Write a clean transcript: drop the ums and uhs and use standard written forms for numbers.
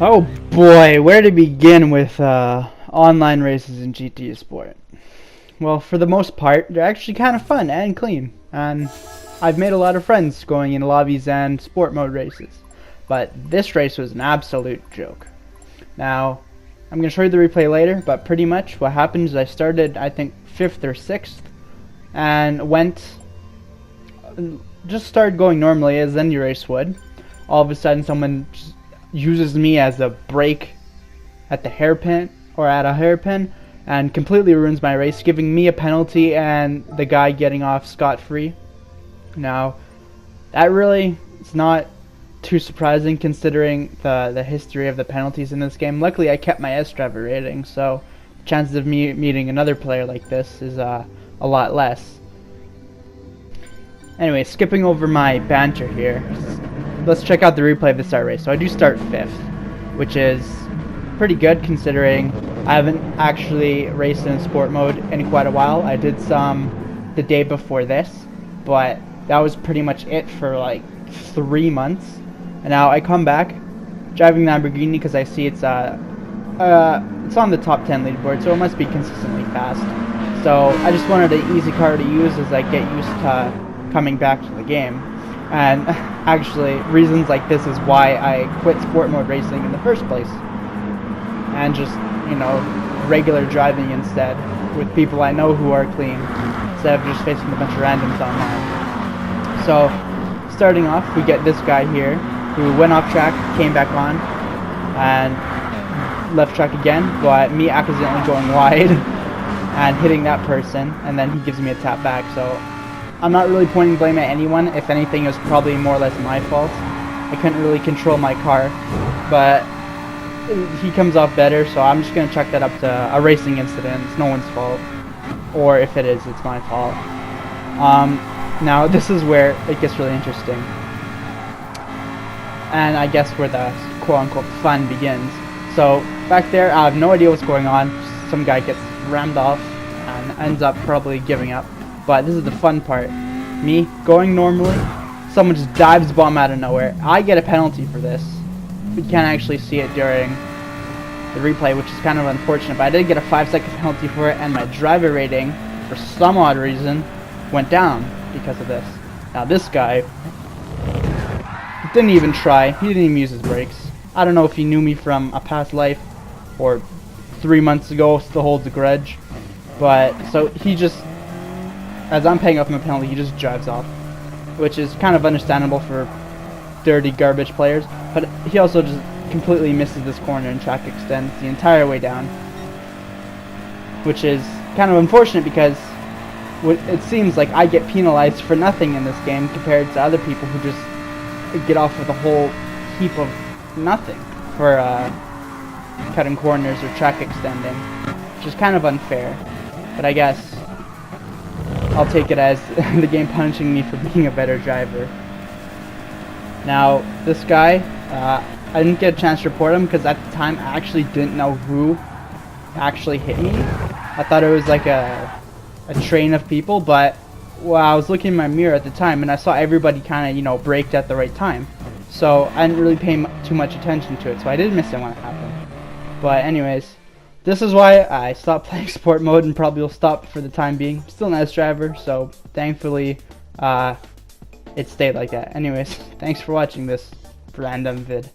Oh boy, where to begin with online races in GT Sport? Well, for the most part, they're actually kind of fun and clean, and I've made a lot of friends going in lobbies and sport mode races. But this race was an absolute joke. Now, I'm going to show you the replay later, but pretty much what happened is I started, I think, 5th or 6th, and just started going normally as any race would. All of a sudden, someone just uses me as a brake at the hairpin or at a hairpin and completely ruins my race, giving me a penalty and the guy getting off scot-free. Now, that really is not too surprising considering the history of the penalties in this game. Luckily, I kept my S driver rating, so the chances of me meeting another player like this is a lot less. Anyway, skipping over my banter here, let's check out the replay of the start race. So I do start 5th, which is pretty good considering I haven't actually raced in sport mode in quite a while. I did some the day before this, but that was pretty much it for like 3 months. And now I come back driving Lamborghini because I see it's on the top 10 leaderboard, so it must be consistently fast. So I just wanted an easy car to use as I get used to coming back to the game. And actually, reasons like this is why I quit sport mode racing in the first place. And just, regular driving instead with people I know who are clean, instead of just facing a bunch of randoms online. So, starting off, we get this guy here, who went off track, came back on, and left track again, but me accidentally going wide and hitting that person, and then he gives me a tap back. So I'm not really pointing blame at anyone. If anything, it was probably more or less my fault. I couldn't really control my car, but he comes off better, so I'm just going to chalk that up to a racing incident. It's no one's fault, or if it is, it's my fault. Now this is where it gets really interesting, and I guess where the quote-unquote fun begins. So back there, I have no idea what's going on. Some guy gets rammed off and ends up probably giving up. But this is the fun part. Me going normally, someone just dives bomb out of nowhere. I get a penalty for this. We can't actually see it during the replay, which is kind of unfortunate, but I did get a 5-second penalty for it, and my driver rating, for some odd reason, went down because of this. Now this guy didn't even try. He didn't even use his brakes. I don't know if he knew me from a past life or 3 months ago, still holds a grudge. But, so he just, as I'm paying off my penalty, he just drives off, which is kind of understandable for dirty garbage players, but he also just completely misses this corner and track extends the entire way down, which is kind of unfortunate because it seems like I get penalized for nothing in this game compared to other people who just get off with a whole heap of nothing for cutting corners or track extending, which is kind of unfair, but I guess I'll take it as the game punishing me for being a better driver. Now, this guy, I didn't get a chance to report him because at the time I actually didn't know who actually hit me. I thought it was like a train of people, but I was looking in my mirror at the time and I saw everybody kind of, braked at the right time. So I didn't really pay too much attention to it, so I did miss it when it happened. But anyways, this is why I stopped playing sport mode and probably will stop for the time being. Still an S driver, so thankfully it stayed like that. Anyways, thanks for watching this random vid.